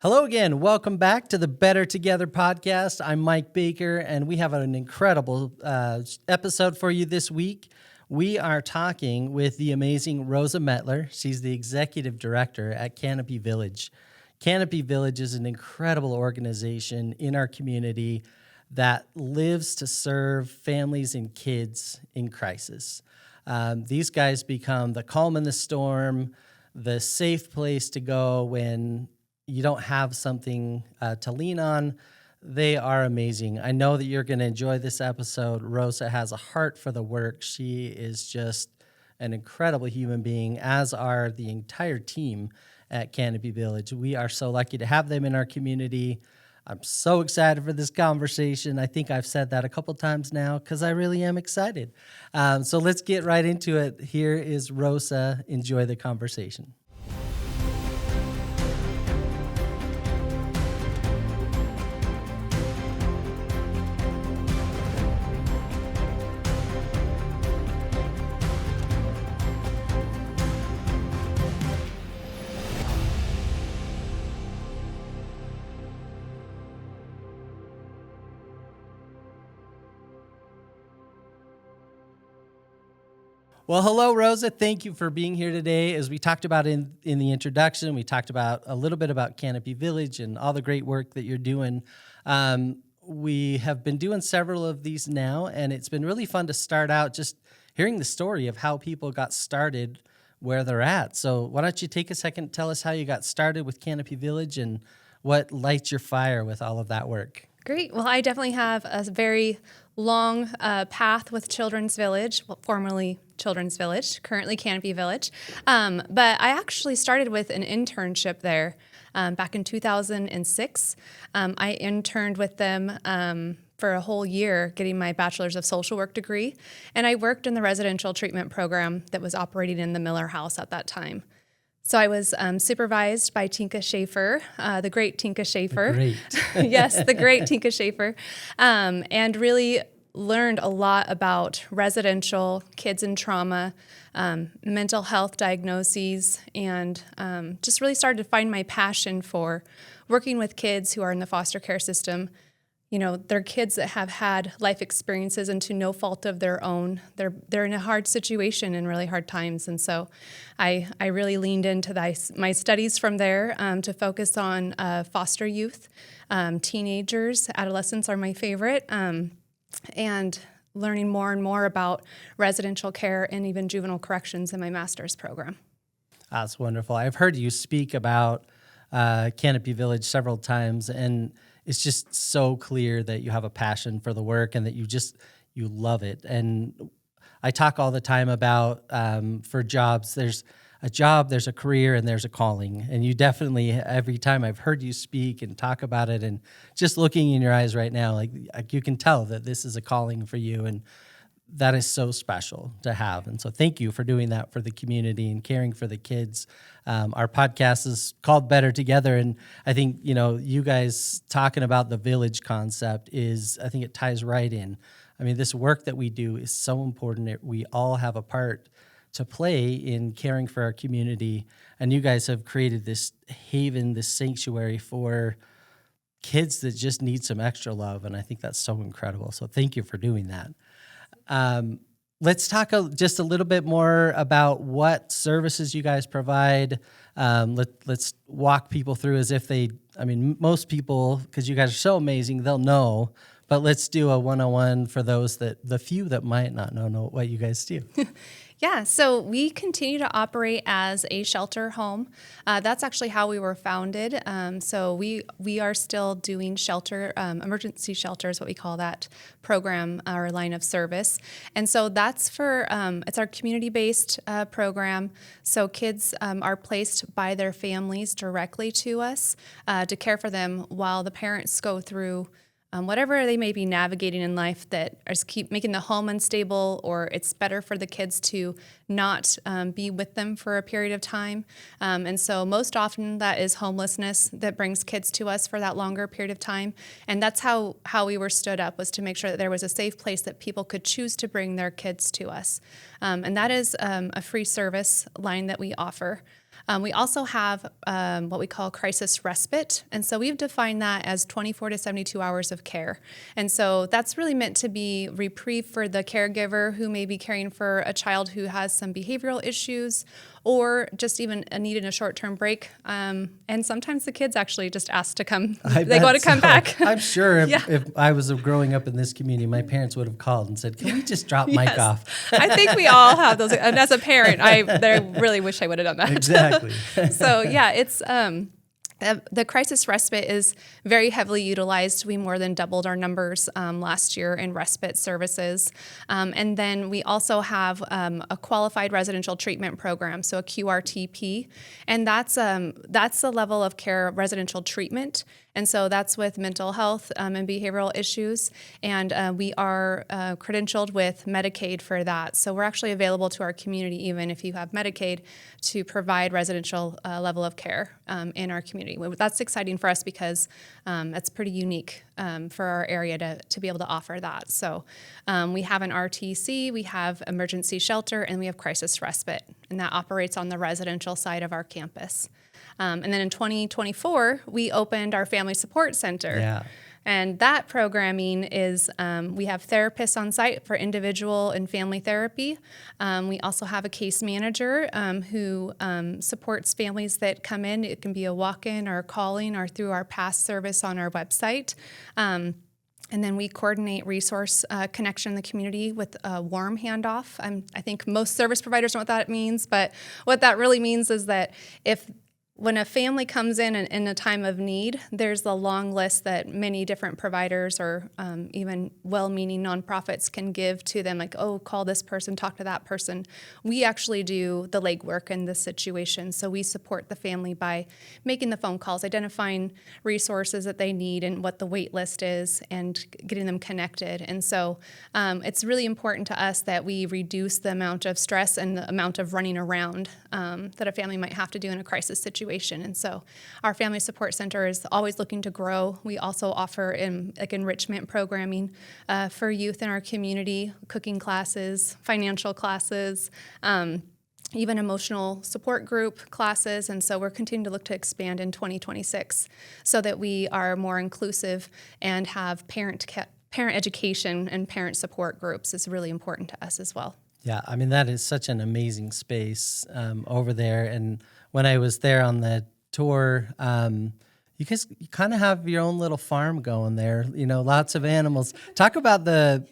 Hello again. Welcome back to the Better Together podcast. I'm Mike Baker, and we have an incredible episode for you this week. We are talking with the amazing Rosa Metler. She's the executive director at Canopy Village. Canopy Village is an incredible organization in our community that lives to serve families and kids in crisis. These guys become the calm in the storm, the safe place to go when you don't have something to lean on. They are amazing. I know that you're going to enjoy this episode. Rosa has a heart for the work. She is just an incredible human being, as are the entire team at Canopy Village. We are so lucky to have them in our community. I'm so excited for this conversation. I think I've said that a couple times now because I really am excited. So let's get right into it. Here is Rosa. Enjoy the conversation. Well, hello, Rosa. Thank you for being here today. As we talked about in the introduction, we talked about a little bit about Canopy Village and all the great work that you're doing. We have been doing several of these now, and it's been really fun to start out just hearing the story of how people got started where they're at. So why don't you take a second, tell us how you got started with Canopy Village and what lights your fire with all of that work. Great. Well, I definitely have a very long path with Children's Village, formerly Children's Village, currently Canopy Village. But I actually started with an internship there back in 2006. I interned with them for a whole year, getting my Bachelor's of Social Work degree. And I worked in the residential treatment program that was operating in the Miller House at that time. So I was supervised by Tinka Schaefer, the great Tinka Schaefer. Great. Yes, the great Tinka Schaefer, and really learned a lot about residential kids in trauma, mental health diagnoses, and just really started to find my passion for working with kids who are in the foster care system. You know, they're kids that have had life experiences and to no fault of their own. They're in a hard situation and really hard times. And so I really leaned into my studies from there to focus on foster youth. Teenagers, adolescents are my favorite, and learning more and more about residential care and even juvenile corrections in my master's program. That's wonderful. I've heard you speak about Canopy Village several times, and it's just so clear that you have a passion for the work and that you love it. And I talk all the time about for jobs, there's a job, there's a career, and there's a calling. And you definitely, every time I've heard you speak and talk about it, and just looking in your eyes right now, like you can tell that this is a calling for you. And that is so special to have. And so thank you for doing that for the community and caring for the kids. Our podcast is called Better Together. And I think, you guys talking about the village concept I think it ties right in. I mean, this work that we do is so important. We all have a part to play in caring for our community. And you guys have created this haven, this sanctuary for kids that just need some extra love. And I think that's so incredible. So thank you for doing that. Let's talk just a little bit more about what services you guys provide. Let's walk people through as if most people, because you guys are so amazing, they'll know, but let's do a 101 for the few that might not know what you guys do. Yeah, so we continue to operate as a shelter home. That's actually how we were founded. So we are still doing shelter, emergency shelter is what we call that program, our line of service. And so that's it's our community-based program. So kids are placed by their families directly to us to care for them while the parents go through whatever they may be navigating in life that is keep making the home unstable, or it's better for the kids to not be with them for a period of time. And so most often that is homelessness that brings kids to us for that longer period of time. And that's how we were stood up, was to make sure that there was a safe place that people could choose to bring their kids to us. And that is a free service line that we offer. We also have what we call crisis respite. And so we've defined that as 24 to 72 hours of care. And so that's really meant to be reprieve for the caregiver who may be caring for a child who has some behavioral issues or just even needing a short-term break. And sometimes the kids actually just ask to come. They want to come back. I'm sure if I was growing up in this community, my parents would have called and said, can we just drop Mike off? I think we all have those. And as a parent, I really wish I would have done that. Exactly. So yeah, it's the crisis respite is very heavily utilized. We more than doubled our numbers last year in respite services. And then we also have a qualified residential treatment program, so a QRTP. And that's the level of care residential treatment. And so that's with mental health and behavioral issues. And we are credentialed with Medicaid for that. So we're actually available to our community, even if you have Medicaid, to provide residential level of care in our community. That's exciting for us because it's pretty unique for our area to be able to offer that. So we have an RTC, we have emergency shelter, and we have crisis respite. And that operates on the residential side of our campus. And then in 2024, we opened our Family Support Center. Yeah. And that programming is we have therapists on site for individual and family therapy. We also have a case manager who supports families that come in. It can be a walk-in or a call-in or through our past service on our website. And then we coordinate resource connection in the community with a warm handoff. I think most service providers know what that means, but what that really means is that when a family comes in a time of need, there's a long list that many different providers or even well-meaning nonprofits can give to them, like, oh, call this person, talk to that person. We actually do the legwork in this situation. So we support the family by making the phone calls, identifying resources that they need and what the wait list is, and getting them connected. And so it's really important to us that we reduce the amount of stress and the amount of running around that a family might have to do in a crisis situation. And so our Family Support Center is always looking to grow. We also offer enrichment programming for youth in our community, cooking classes, financial classes, even emotional support group classes. And so we're continuing to look to expand in 2026 so that we are more inclusive and have parent education and parent support groups is really important to us as well. Yeah, I mean, that is such an amazing space over there. And when I was there on the tour, you kind of have your own little farm going there, lots of animals. Talk about the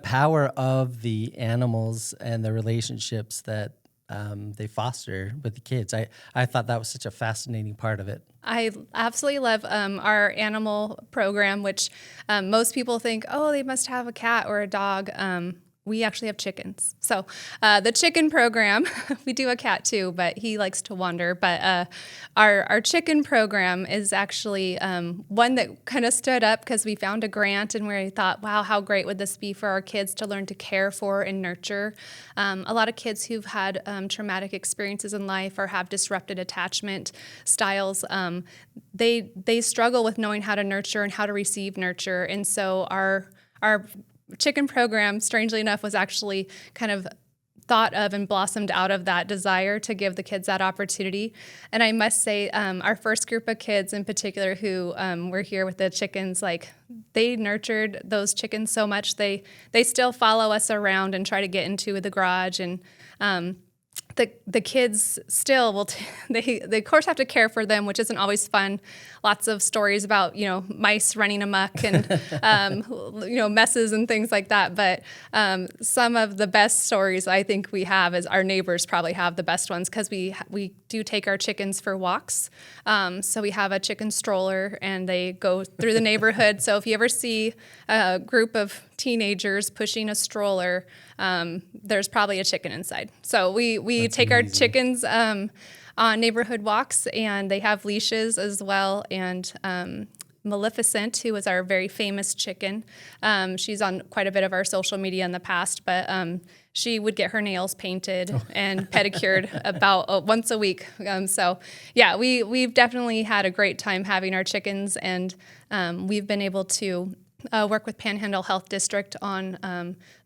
power of the animals and the relationships that they foster with the kids. I thought that was such a fascinating part of it. I absolutely love our animal program, which most people think, oh, they must have a cat or a dog. We actually have chickens. So the chicken program, we do a cat too, but he likes to wander. But our chicken program is actually one that kind of stood up because we found a grant and we thought, wow, how great would this be for our kids to learn to care for and nurture. A lot of kids who've had traumatic experiences in life or have disrupted attachment styles, they struggle with knowing how to nurture and how to receive nurture. And so our chicken program, strangely enough, was actually kind of thought of and blossomed out of that desire to give the kids that opportunity. And I must say, our first group of kids in particular who were here with the chickens, they nurtured those chickens so much. They still follow us around and try to get into the garage. And the kids still will, they of course have to care for them, which isn't always fun. Lots of stories about, mice running amok and, messes and things like that. But some of the best stories I think we have is our neighbors probably have the best ones because we do take our chickens for walks. So we have a chicken stroller and they go through the neighborhood. So if you ever see a group of teenagers pushing a stroller, there's probably a chicken inside. So we That's take amazing. our chickens on neighborhood walks, and they have leashes as well. And Maleficent, who is our very famous chicken, she's on quite a bit of our social media in the past, but she would get her nails painted and pedicured about once a week. So yeah, we've definitely had a great time having our chickens, and we've been able to work with Panhandle Health District on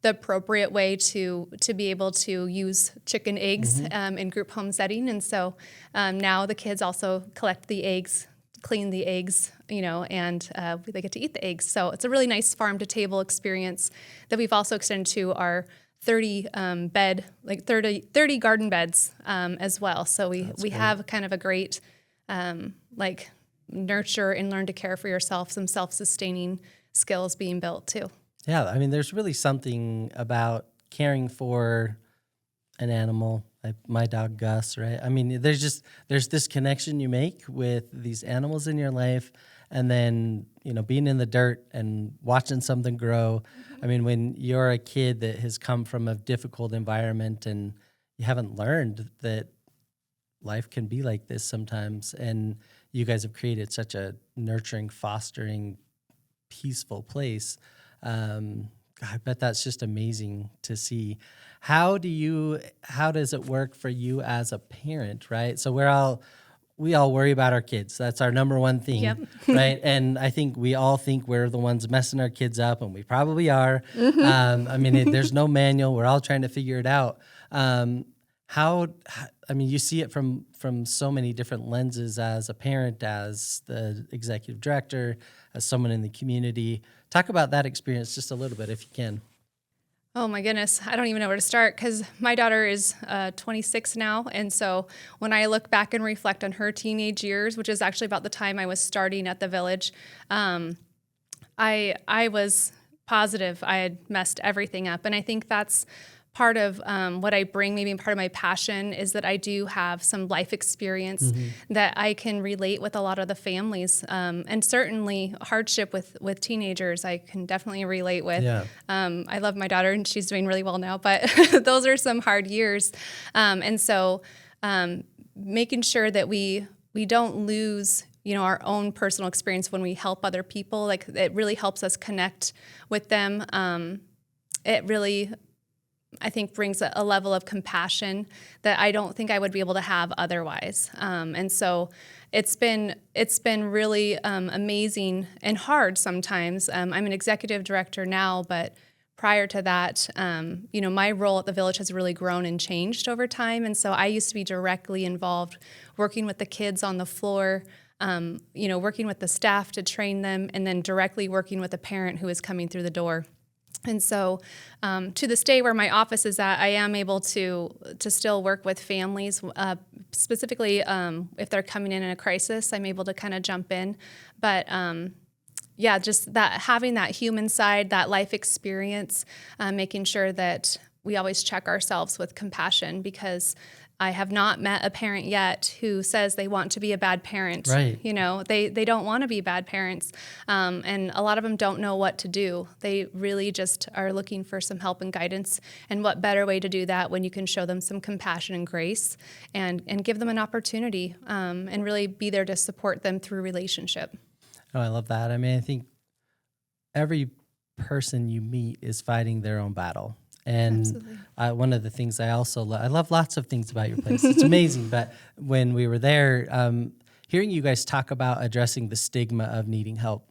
the appropriate way to be able to use chicken eggs in group home setting. And so now the kids also collect the eggs, clean the eggs, and they get to eat the eggs. So it's a really nice farm to table experience that we've also extended to our 30 garden beds as well. So we have kind of a great nurture and learn to care for yourself, some self-sustaining skills being built too. Yeah, I mean, there's really something about caring for an animal, like my dog Gus, right? I mean, there's this connection you make with these animals in your life, and then being in the dirt and watching something grow. I mean, when you're a kid that has come from a difficult environment and you haven't learned that life can be like this sometimes, and you guys have created such a nurturing, fostering, peaceful place. I bet that's just amazing to see. How does it work for you as a parent, right? So we all worry about our kids. That's our number one thing, Yep. right? And I think we all think we're the ones messing our kids up, and we probably are. I mean, there's no manual. We're all trying to figure it out. You see it from so many different lenses as a parent, as the executive director, as someone in the community. Talk about that experience just a little bit, if you can. Oh my goodness, I don't even know where to start because my daughter is 26 now. And so when I look back and reflect on her teenage years, which is actually about the time I was starting at the village, I was positive I had messed everything up. And I think that's part of what I bring, maybe part of my passion, is that I do have some life experience that I can relate with a lot of the families. And certainly hardship with teenagers, I can definitely relate with. Yeah. I love my daughter and she's doing really well now, but those are some hard years. And so making sure that we don't lose our own personal experience when we help other people, like it really helps us connect with them. It really, I think, brings a level of compassion that I don't think I would be able to have otherwise. And so it's been really amazing and hard sometimes. I'm an executive director now, but prior to that, my role at the village has really grown and changed over time. And so I used to be directly involved working with the kids on the floor, working with the staff to train them, and then directly working with a parent who is coming through the door. And so to this day where my office is at, I am able to still work with families, specifically if they're coming in a crisis, I'm able to kind of jump in. But just that, having that human side, that life experience, making sure that we always check ourselves with compassion, because I have not met a parent yet who says they want to be a bad parent. Right. They don't want to be bad parents. And a lot of them don't know what to do. They really just are looking for some help and guidance. And what better way to do that when you can show them some compassion and grace and give them an opportunity and really be there to support them through relationship. Oh, I love that. I mean, I think every person you meet is fighting their own battle. And one of the things I also I love lots of things about your place. It's amazing. But when we were there, hearing you guys talk about addressing the stigma of needing help,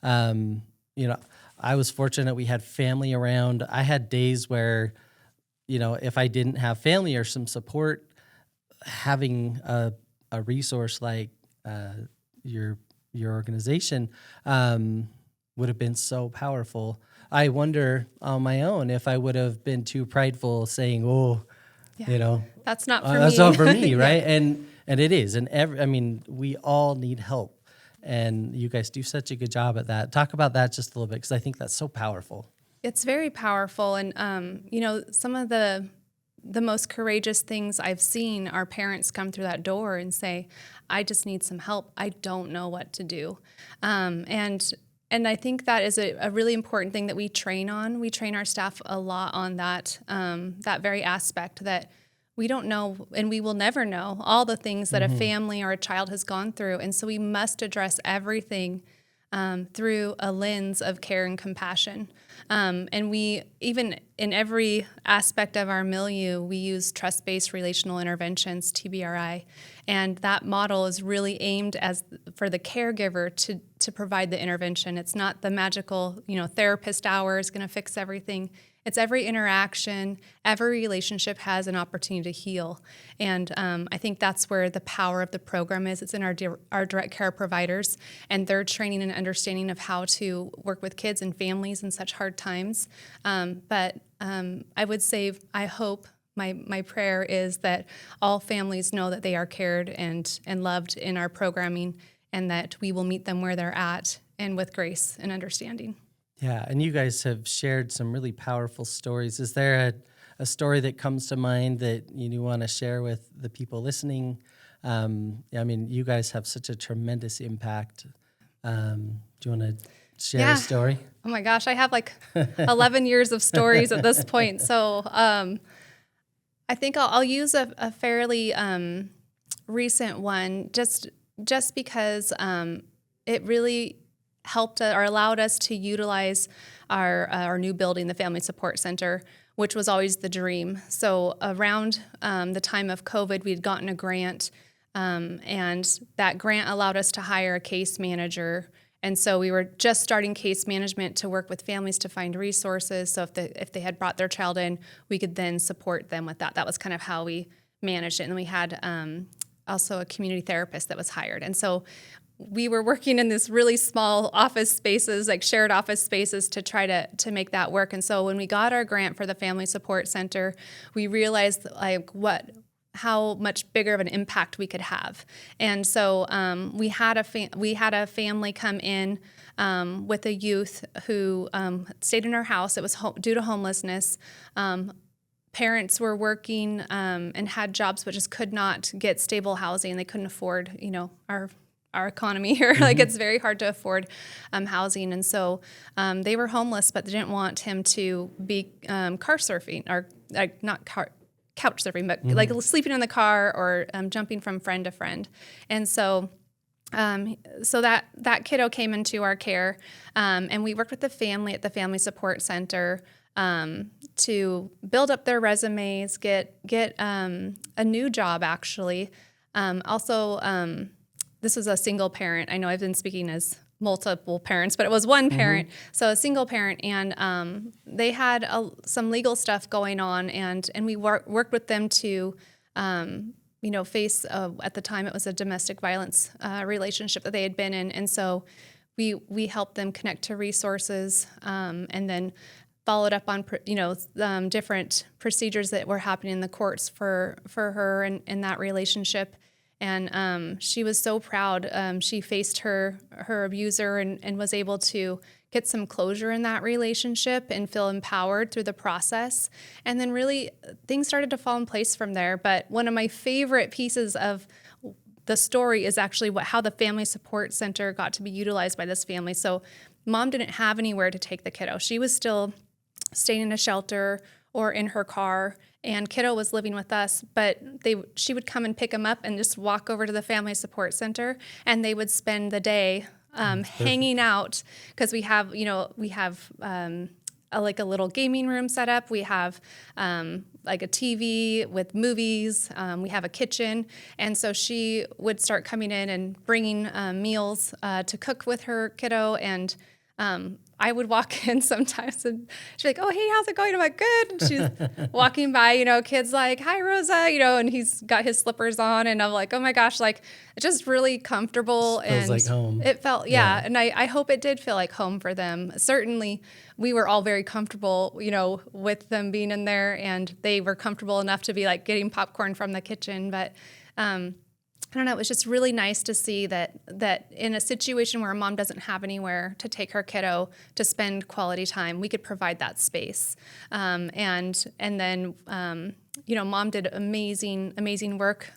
I was fortunate we had family around. I had days where, if I didn't have family or some support, having a resource like your organization would have been so powerful. I wonder on my own if I would have been too prideful saying, that's not for me. That's not for me, right? And it is. And we all need help. And you guys do such a good job at that. Talk about that just a little bit, because I think that's so powerful. It's very powerful. And, some of the most courageous things I've seen are parents come through that door and say, I just need some help. I don't know what to do. And I think that is a really important thing that we train on. We train our staff a lot on that very aspect, that we don't know and we will never know all the things that a family or a child has gone through. And so we must address everything through a lens of care and compassion. And we, even in every aspect of our milieu, we use trust-based relational interventions, TBRI. And that model is really aimed as for the caregiver to provide the intervention. It's not the magical, therapist hour is going to fix everything. It's every interaction, every relationship has an opportunity to heal. And I think that's where the power of the program is. It's in our direct care providers and their training and understanding of how to work with kids and families in such hard times. But I would say, I hope, my prayer is that all families know that they are cared and loved in our programming, and that we will meet them where they're at and with grace and understanding. Yeah, and you guys have shared some really powerful stories. Is there a story that comes to mind that you want to share with the people listening? You guys have such a tremendous impact. Do you want to share a story? Oh my gosh, I have like 11 years of stories at this point. So I think I'll use a fairly recent one just because it really helped or allowed us to utilize our new building, the Family Support Center, which was always the dream. So around the time of COVID, we had gotten a grant, and that grant allowed us to hire a case manager. And so we were just starting case management to work with families to find resources. So if they had brought their child in, we could then support them with that. That was kind of how we managed it. And then we had also a community therapist that was hired. And so we were working in this really small office spaces, like shared office spaces, to try to make that work. And so when we got our grant for the Family Support Center, we realized how much bigger of an impact we could have. And so we had a family come in with a youth who stayed in our house. It was due to homelessness. Parents were working and had jobs, but just could not get stable housing. They couldn't afford, our economy here. Mm-hmm. Like, it's very hard to afford housing. And so they were homeless, but they didn't want him to be car surfing, or couch surfing, but like sleeping in the car or jumping from friend to friend. And so that kiddo came into our care, and we worked with the family at the Family Support Center to build up their resumes, get a new job, actually. This was a single parent. I know I've been speaking as multiple parents, but it was one parent, so a single parent, and they had some legal stuff going on, and we worked with them to, face, at the time it was a domestic violence relationship that they had been in, and so we helped them connect to resources, and then followed up on different procedures that were happening in the courts for her and that relationship. And she was so proud. She faced her abuser and was able to get some closure in that relationship and feel empowered through the process. And then really things started to fall in place from there. But one of my favorite pieces of the story is actually how the Family Support Center got to be utilized by this family. So mom didn't have anywhere to take the kiddo. She was still staying in a shelter or in her car, and kiddo was living with us, but she would come and pick him up and just walk over to the Family Support Center, and they would spend the day hanging out, because we have a little gaming room set up. We have like a TV with movies. We have a kitchen, and so she would start coming in and bringing meals to cook with her kiddo, and I would walk in sometimes and she's like, "Oh, hey, how's it going?" I'm like, "Good." And she's walking by, kids like, "Hi, Rosa," and he's got his slippers on, and I'm like, "Oh my gosh," like, it's just really comfortable. It feels like home. It felt, yeah. And I hope it did feel like home for them. Certainly we were all very comfortable, with them being in there, and they were comfortable enough to be like getting popcorn from the kitchen. But, I don't know, it was just really nice to see that in a situation where a mom doesn't have anywhere to take her kiddo to spend quality time, we could provide that space. And then, mom did amazing work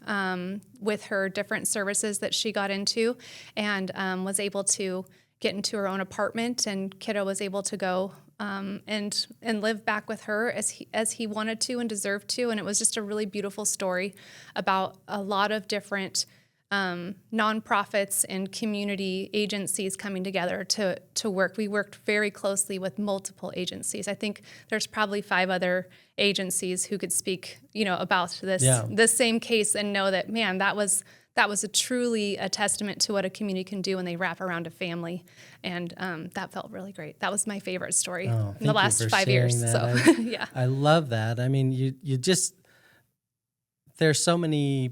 with her different services that she got into, and was able to get into her own apartment, and kiddo was able to go and live back with her as he wanted to and deserved to. And it was just a really beautiful story about a lot of different nonprofits and community agencies coming together to work. We worked very closely with multiple agencies. I think there's probably 5 other agencies who could speak, about this same case and know that, man, that was truly a testament to what a community can do when they wrap around a family. And that felt really great. That was my favorite story in the last 5 years. That. So, yeah. I love that. I mean, you just, there's so many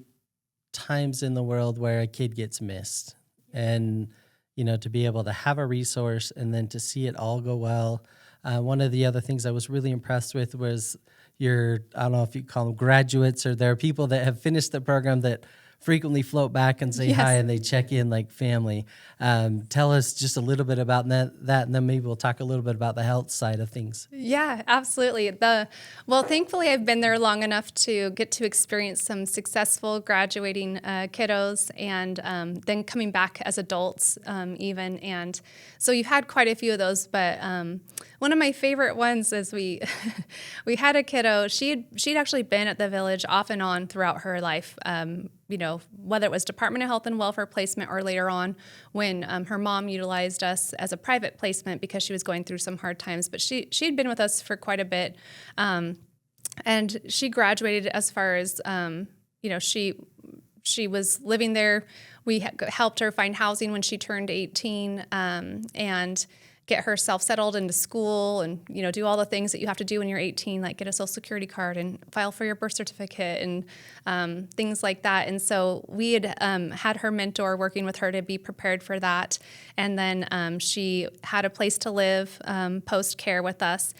times in the world where a kid gets missed, and to be able to have a resource and then to see it all go well. One of the other things I was really impressed with was I don't know if you call them graduates, or there are people that have finished the program that frequently float back and say hi, and they check in like family. Tell us just a little bit about that, and then maybe we'll talk a little bit about the health side of things. Yeah, absolutely. Thankfully, I've been there long enough to get to experience some successful graduating kiddos, and then coming back as adults even. And so you've had quite a few of those, but one of my favorite ones is we had a kiddo. She'd actually been at the village off and on throughout her life. Whether it was Department of Health and Welfare placement or later on when her mom utilized us as a private placement because she was going through some hard times. But she'd been with us for quite a bit. And she graduated as far as, she was living there. We helped her find housing when she turned 18 and get herself settled into school and, do all the things that you have to do when you're 18, like get a social security card and file for your birth certificate and things like that. And so we had had her mentor working with her to be prepared for that. And then she had a place to live post-care with us.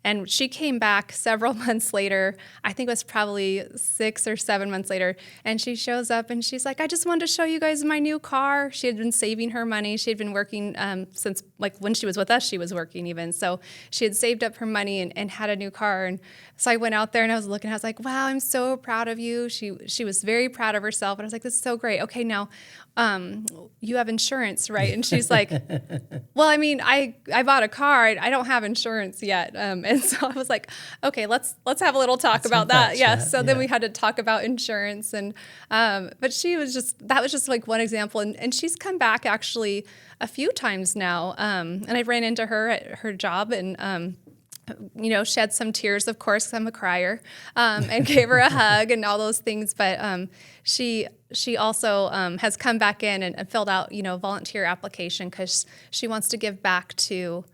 And she came back several months later. I think it was probably 6 or 7 months later. And she shows up and she's like, I just wanted to show you guys my new car. She had been saving her money. She had been working since when she was with us, she was working even. So she had saved up her money and had a new car. And so I went out there and I was looking, I was like, wow, I'm so proud of you. She was very proud of herself. And I was like, this is so great. Okay, now you have insurance, right? And she's like, well, I mean, I bought a car. I don't have insurance yet. And so I was like, okay, let's have a little talk about that. Yeah. So then we had to talk about insurance and, but that was just like one example. And she's come back actually a few times now. And I ran into her at her job and, shed some tears, of course, 'cause I'm a crier, and gave her a hug and all those things. But she also has come back in and filled out, volunteer application because she wants to give back to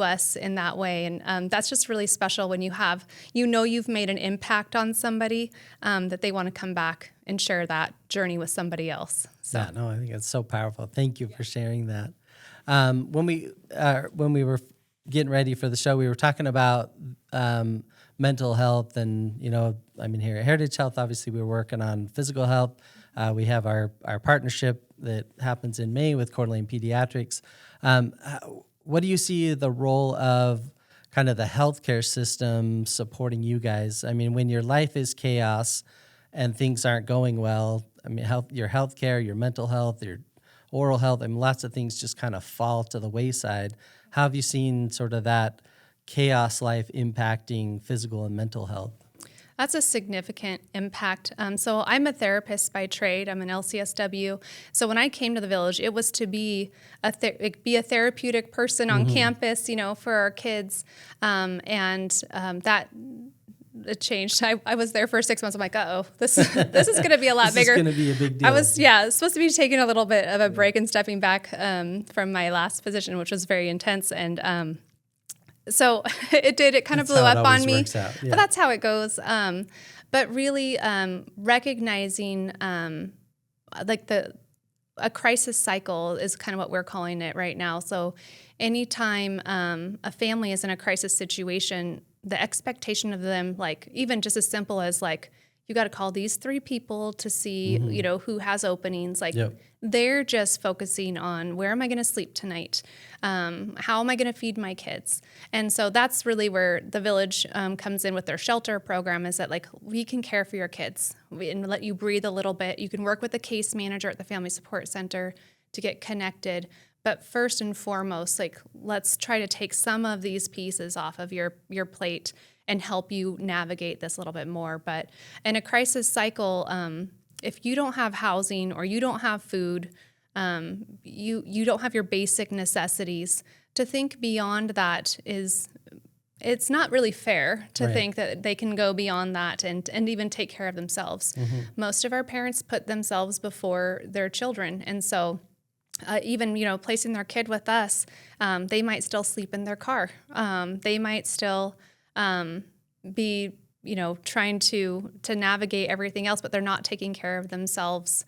us in that way. And that's just really special when you have, you've made an impact on somebody, that they want to come back and share that journey with somebody else. So. Yeah, no, I think it's so powerful. Thank you for sharing that. When we were getting ready for the show, we were talking about mental health, and here at Heritage Health, obviously we're working on physical health. We have our partnership that happens in May with Coeur d'Alene Pediatrics. What do you see the role of kind of the healthcare system supporting you guys? I mean, when your life is chaos and things aren't going well, your healthcare, your mental health, your oral health, lots of things just kind of fall to the wayside. How have you seen sort of that chaos life impacting physical and mental health? That's a significant impact. So I'm a therapist by trade. I'm an LCSW. So when I came to the village, it was to be a therapeutic person on campus, for our kids, that it changed. I was there for 6 months. I'm like, this is going to be a lot bigger. This is going to be a big deal. I was supposed to be taking a little bit of a break and stepping back from my last position, which was very intense. And so it did. It kind of blew up on me. Yeah. But that's how it goes. But really recognizing a crisis cycle is kind of what we're calling it right now. So anytime a family is in a crisis situation, the expectation of them, like even just as simple as like, you got to call these 3 people to see, who has openings. Like they're just focusing on where am I going to sleep tonight? How am I going to feed my kids? And so that's really where the village comes in with their shelter program, is that like we can care for your kids and let you breathe a little bit. You can work with the case manager at the Family Support Center to get connected. But first and foremost, like let's try to take some of these pieces off of your plate and help you navigate this a little bit more. But in a crisis cycle, if you don't have housing or you don't have food, you don't have your basic necessities, to think beyond that it's not really fair to Right. think that they can go beyond that and even take care of themselves. Most of our parents put themselves before their children. And so even, placing their kid with us, they might still sleep in their car. They might still be, trying to navigate everything else, but they're not taking care of themselves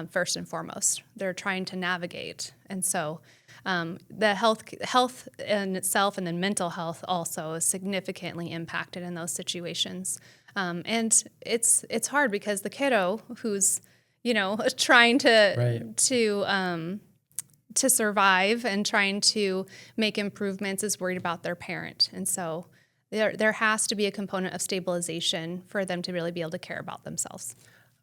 first and foremost. They're trying to navigate. And so the health in itself, and then mental health also, is significantly impacted in those situations. And it's hard because the kiddo who's trying Right. to survive and trying to make improvements is worried about their parent. And so there has to be a component of stabilization for them to really be able to care about themselves.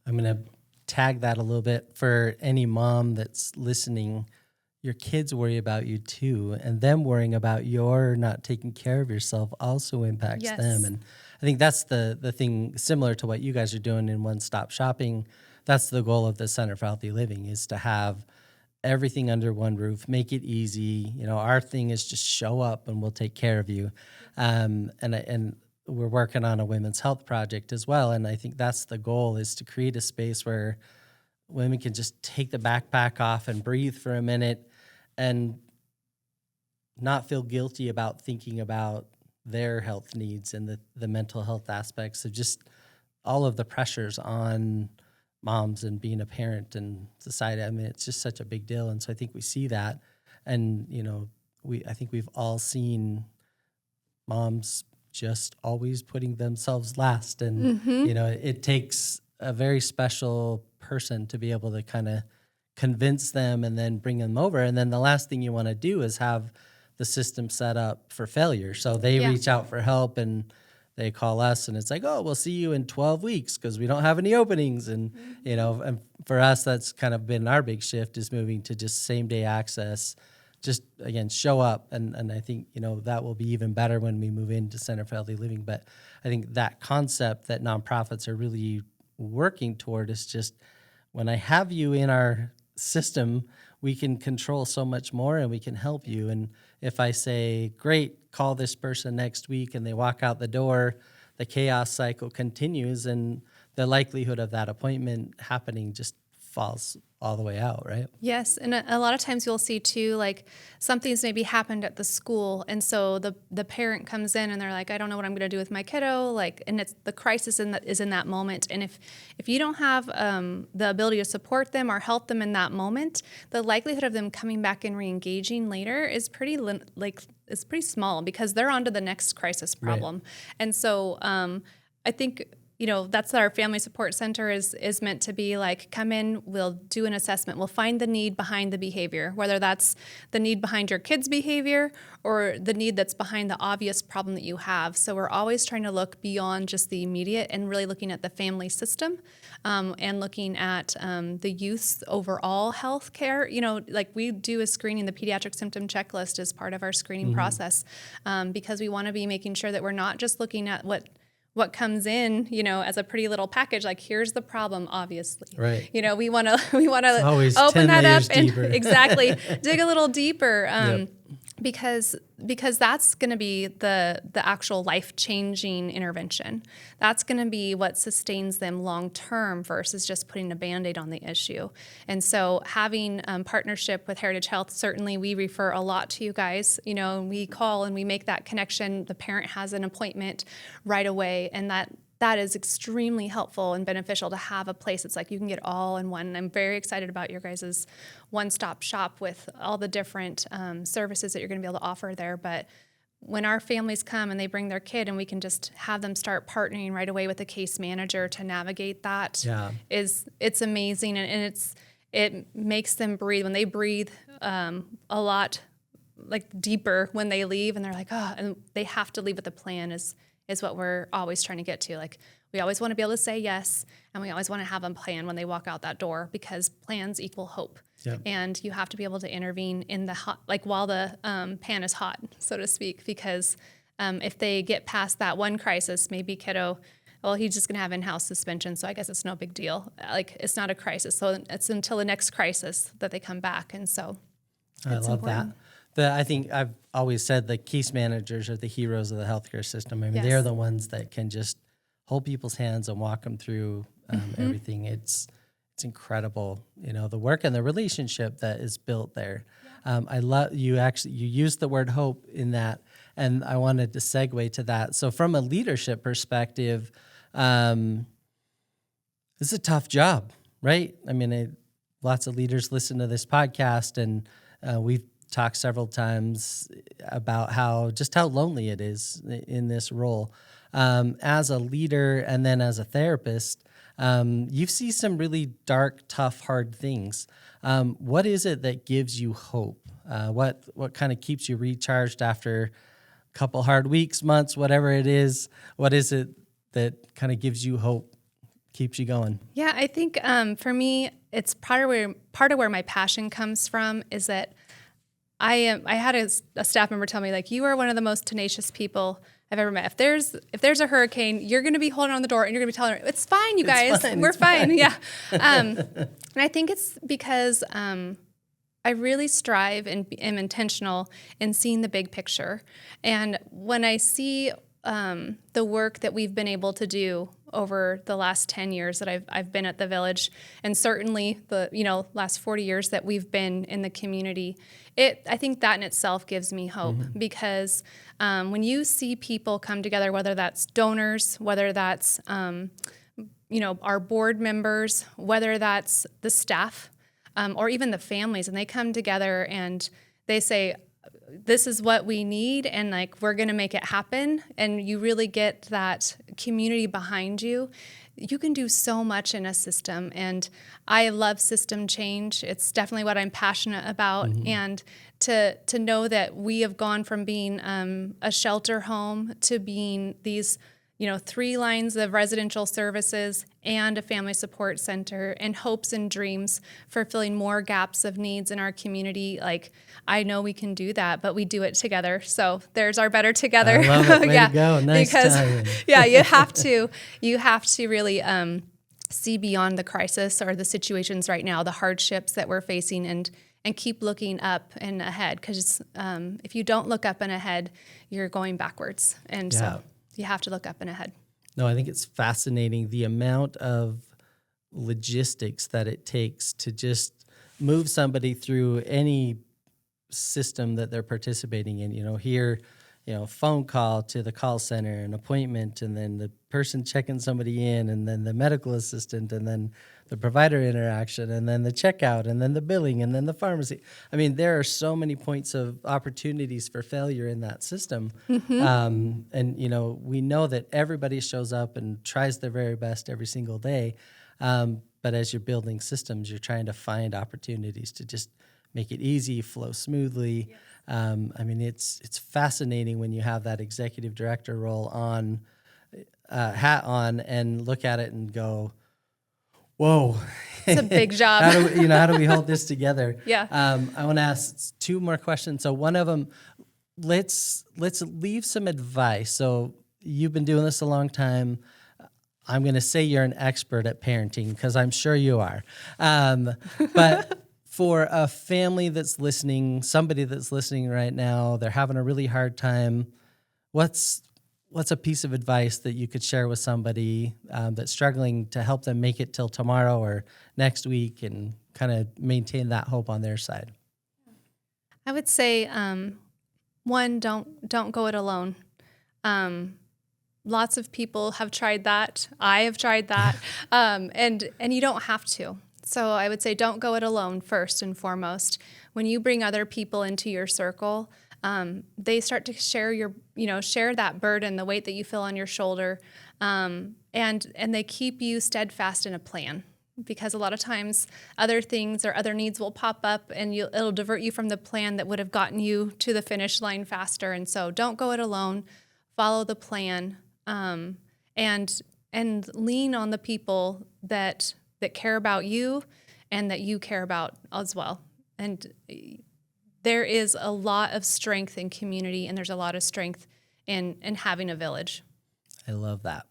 I'm going to tag that a little bit for any mom that's listening. Your kids worry about you too, and them worrying about your not taking care of yourself also impacts Yes. them. And I think that's the thing, similar to what you guys are doing in one-stop shopping. That's the goal of the Center for Healthy Living, is to have everything under one roof, make it easy. Our thing is just show up and we'll take care of you. And we're working on a women's health project as well. And I think that's the goal, is to create a space where women can just take the backpack off and breathe for a minute and not feel guilty about thinking about their health needs and the mental health aspects of just all of the pressures on moms and being a parent and society. I mean, it's just such a big deal. And so I think we see that. And, I think we've all seen moms just always putting themselves last. And, it takes a very special person to be able to kind of convince them and then bring them over. And then the last thing you want to do is have the system set up for failure. So they Yeah. reach out for help and they call us, and it's like, oh, we'll see you in 12 weeks because we don't have any openings. And, and for us, that's kind of been our big shift, is moving to just same day access. Just, again, show up. And I think, that will be even better when we move into Center for Healthy Living. But I think that concept that nonprofits are really working toward is just, when I have you in our system, we can control so much more and we can help you. And if I say, great, call this person next week, and they walk out the door, the chaos cycle continues, and the likelihood of that appointment happening just falls all the way out, right? Yes, and a lot of times you'll see too, like, something's maybe happened at the school, and so the parent comes in and they're like, I don't know what I'm going to do with my kiddo, and it's the crisis is in that moment. And if you don't have the ability to support them or help them in that moment, the likelihood of them coming back and re-engaging later is pretty small, because they're on to the next crisis problem. Right. And so I think, that's what our family support center is meant to be. Like, come in, we'll do an assessment, we'll find the need behind the behavior, whether that's the need behind your kid's behavior or the need that's behind the obvious problem that you have. So we're always trying to look beyond just the immediate and really looking at the family system, and looking at the youth's overall health care. Like, we do a screening, the pediatric symptom checklist is part of our screening process, because we want to be making sure that we're not just looking at what comes in, as a pretty little package, like, here's the problem, obviously. Right. We want to always open 10 that layers up and deeper. exactly dig a little deeper, Yep. because that's going to be the actual life-changing intervention. That's going to be what sustains them long term versus just putting a Band-Aid on the issue. And so having partnership with Heritage Health, certainly we refer a lot to you guys. We call and we make that connection. The parent has an appointment right away, and that is extremely helpful and beneficial to have a place that's like you can get all in one. And I'm very excited about your guys' one-stop shop with all the different services that you're going to be able to offer there. But when our families come and they bring their kid, and we can just have them start partnering right away with the case manager to navigate that, it's amazing. And it makes them breathe. When they breathe a lot, like, deeper when they leave, and they're like, oh, and they have to leave with a plan is what we're always trying to get to. Like, we always want to be able to say yes, and we always want to have a plan when they walk out that door, because plans equal hope. Yep. And you have to be able to intervene in the hot, like, while the pan is hot, so to speak, because if they get past that one crisis, maybe kiddo well, he's just going to have in-house suspension, so I guess it's no big deal. Like, it's not a crisis. So it's until the next crisis that they come back. And so I love important. that. I think I've always said the case managers are the heroes of the healthcare system. I mean, Yes. they're the ones that can just hold people's hands and walk them through everything. It's incredible, the work and the relationship that is built there. I love you used the word hope in that, and I wanted to segue to that. So from a leadership perspective, this is a tough job, right? I mean, lots of leaders listen to this podcast, and we've talked several times about how lonely it is in this role. As a leader and then as a therapist, you see some really dark, tough, hard things. What is it that gives you hope? What kind of keeps you recharged after a couple hard weeks, months, whatever it is? What is it that kind of gives you hope, keeps you going? Yeah, I think for me, it's part of where my passion comes from is that I had a staff member tell me, like, you are one of the most tenacious people I've ever met. If there's a hurricane, you're going to be holding on the door and you're going to be telling her, it's fine, you guys, we're fine. Yeah. And I think it's because I really strive and am intentional in seeing the big picture. And when I see the work that we've been able to do over the last 10 years that I've been at the village, and certainly the last 40 years that we've been in the community, I think that in itself gives me hope because when you see people come together, whether that's donors, whether that's our board members, whether that's the staff, or even the families, and they come together and they say, this is what we need, and like, we're going to make it happen. And you really get that community behind you. You can do so much in a system, and I love system change. It's definitely what I'm passionate about. And to know that we have gone from being a shelter home to being these 3 lines of residential services and a family support center, and hopes and dreams for filling more gaps of needs in our community. Like, I know we can do that, but we do it together. So there's our better together. I love it. Way to go. Nice tie-in. Yeah, you have to really see beyond the crisis or the situations right now, the hardships that we're facing, and keep looking up and ahead. Because if you don't look up and ahead, you're going backwards. And so you have to look up and ahead. No, I think it's fascinating the amount of logistics that it takes to just move somebody through any system that they're participating in. Here, phone call to the call center, an appointment, and then the person checking somebody in, and then the medical assistant, and then the provider interaction, and then the checkout, and then the billing, and then the pharmacy. I mean, there are so many points of opportunities for failure in that system. And, we know that everybody shows up and tries their very best every single day. But as you're building systems, you're trying to find opportunities to just make it easy, flow smoothly. I mean, it's fascinating when you have that executive director role on, hat on, and look at it and go, whoa. It's a big job. How do we hold this together? Yeah. I want to ask 2 more questions. So one of them, let's leave some advice. So you've been doing this a long time. I'm going to say you're an expert at parenting because I'm sure you are. But for a family that's listening, somebody that's listening right now, they're having a really hard time, what's a piece of advice that you could share with somebody that's struggling to help them make it till tomorrow or next week and kind of maintain that hope on their side? I would say, one, don't go it alone. Lots of people have tried that. I have tried that, and you don't have to. So I would say don't go it alone first and foremost. When you bring other people into your circle, they start to share that burden, the weight that you feel on your shoulder, and they keep you steadfast in a plan. Because a lot of times other things or other needs will pop up, and it'll divert you from the plan that would have gotten you to the finish line faster. And so don't go it alone. Follow the plan, and lean on the people that care about you and that you care about as well. And there is a lot of strength in community, and there's a lot of strength in having a village. I love that.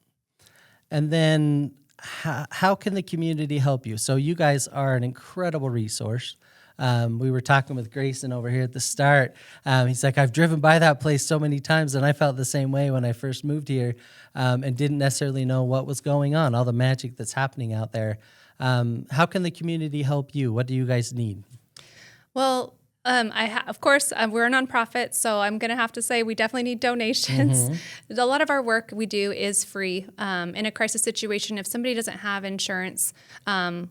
And then how can the community help you? So you guys are an incredible resource. We were talking with Grayson over here at the start. He's like, I've driven by that place so many times, and I felt the same way when I first moved here, and didn't necessarily know what was going on, all the magic that's happening out there. How can the community help you? What do you guys need? Well, of course, we're a nonprofit, so I'm going to have to say we definitely need donations. A lot of our work we do is free. In a crisis situation, if somebody doesn't have insurance,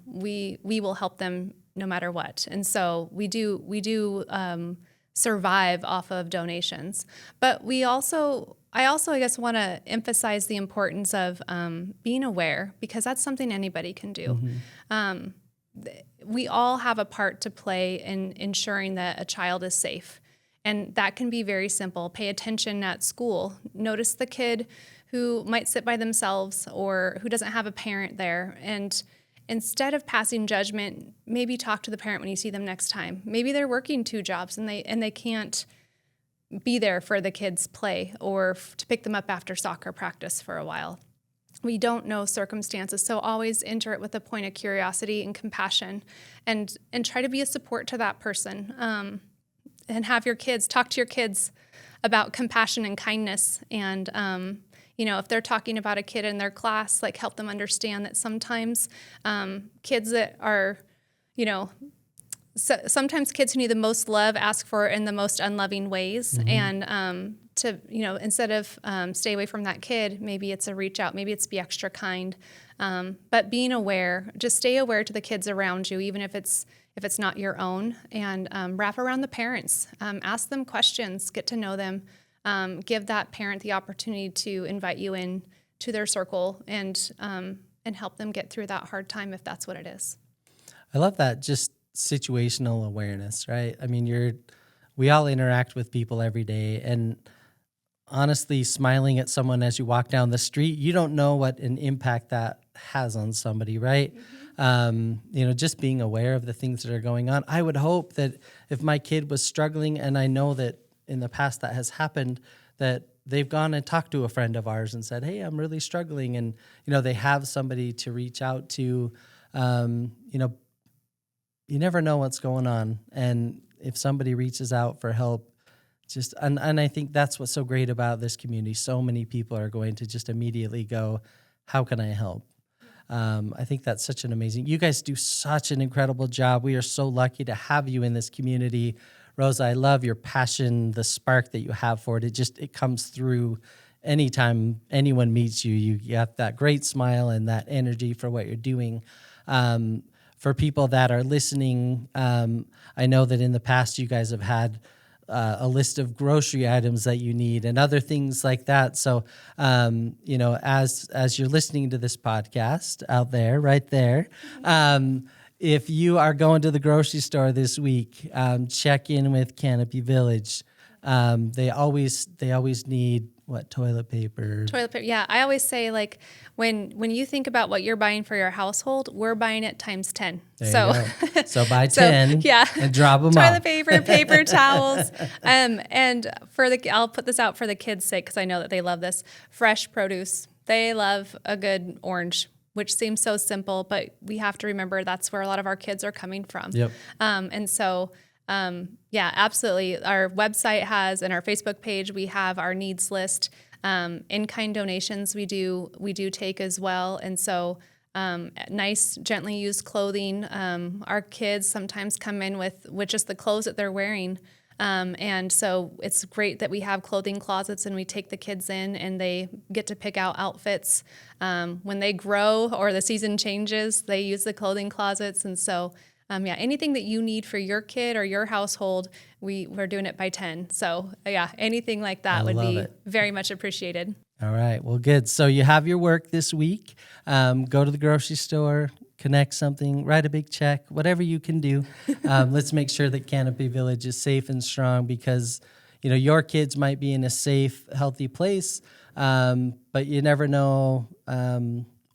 we will help them no matter what. And so we do survive off of donations. But I also, I guess, want to emphasize the importance of being aware, because that's something anybody can do. We all have a part to play in ensuring that a child is safe. And that can be very simple. Pay attention at school. Notice the kid who might sit by themselves or who doesn't have a parent there. And instead of passing judgment, maybe talk to the parent when you see them next time. Maybe they're working 2 jobs and they can't be there for the kids' play or to pick them up after soccer practice for a while. We don't know circumstances, so always enter it with a point of curiosity and compassion, and try to be a support to that person. And have your kids talk to your kids about compassion and kindness. And if they're talking about a kid in their class, like, help them understand that sometimes kids that are, sometimes kids who need the most love ask for it in the most unloving ways. And instead of stay away from that kid, maybe it's a reach out, maybe it's be extra kind. But being aware, just stay aware to the kids around you, even if it's not your own, and wrap around the parents. Ask them questions, get to know them, give that parent the opportunity to invite you in to their circle, and help them get through that hard time if that's what it is. I love that, just situational awareness, right? I mean, we all interact with people every day, and honestly, smiling at someone as you walk down the street, you don't know what an impact that has on somebody, right? Just being aware of the things that are going on. I would hope that if my kid was struggling, and I know that in the past that has happened, that they've gone and talked to a friend of ours and said, hey, I'm really struggling. And, they have somebody to reach out to. You never know what's going on. And if somebody reaches out for help, and I think that's what's so great about this community. So many people are going to just immediately go, how can I help? I think that's such an amazing, you guys do such an incredible job. We are so lucky to have you in this community. Rosa, I love your passion, the spark that you have for it. It comes through anytime anyone meets you. You got that great smile and that energy for what you're doing. For people that are listening, I know that in the past you guys have had a list of grocery items that you need and other things like that. So, as you're listening to this podcast out there, right there, if you are going to the grocery store this week, check in with Canopy Village. They always need toilet paper. Toilet paper. Yeah. I always say, like, when you think about what you're buying for your household, we're buying it times 10. So buy 10 yeah. and drop them Toilet off. paper, paper towels. And I'll put this out for the kids' sake, because I know that they love this. Fresh produce. They love a good orange, which seems so simple, but we have to remember that's where a lot of our kids are coming from. Yep. Yeah, absolutely. Our website has, and our Facebook page, we have our needs list. In-kind donations we do take as well. And so nice, gently used clothing. Our kids sometimes come in with just the clothes that they're wearing. And so it's great that we have clothing closets, and we take the kids in and they get to pick out outfits. When they grow or the season changes, they use the clothing closets. And so anything that you need for your kid or your household, we're doing it by 10. So anything like that would be very much appreciated. All right. Well, good. So you have your work this week. Go to the grocery store, connect something, write a big check, whatever you can do. Let's make sure that Canopy Village is safe and strong, because, your kids might be in a safe, healthy place, but you never know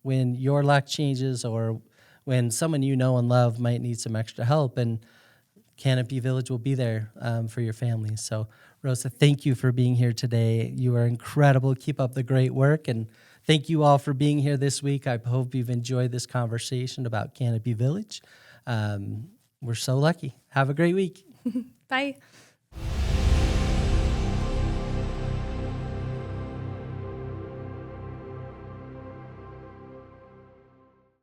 when your luck changes or when someone you know and love might need some extra help, and Canopy Village will be there for your family. So, Rosa, thank you for being here today. You are incredible. Keep up the great work, and thank you all for being here this week. I hope you've enjoyed this conversation about Canopy Village. We're so lucky. Have a great week. Bye.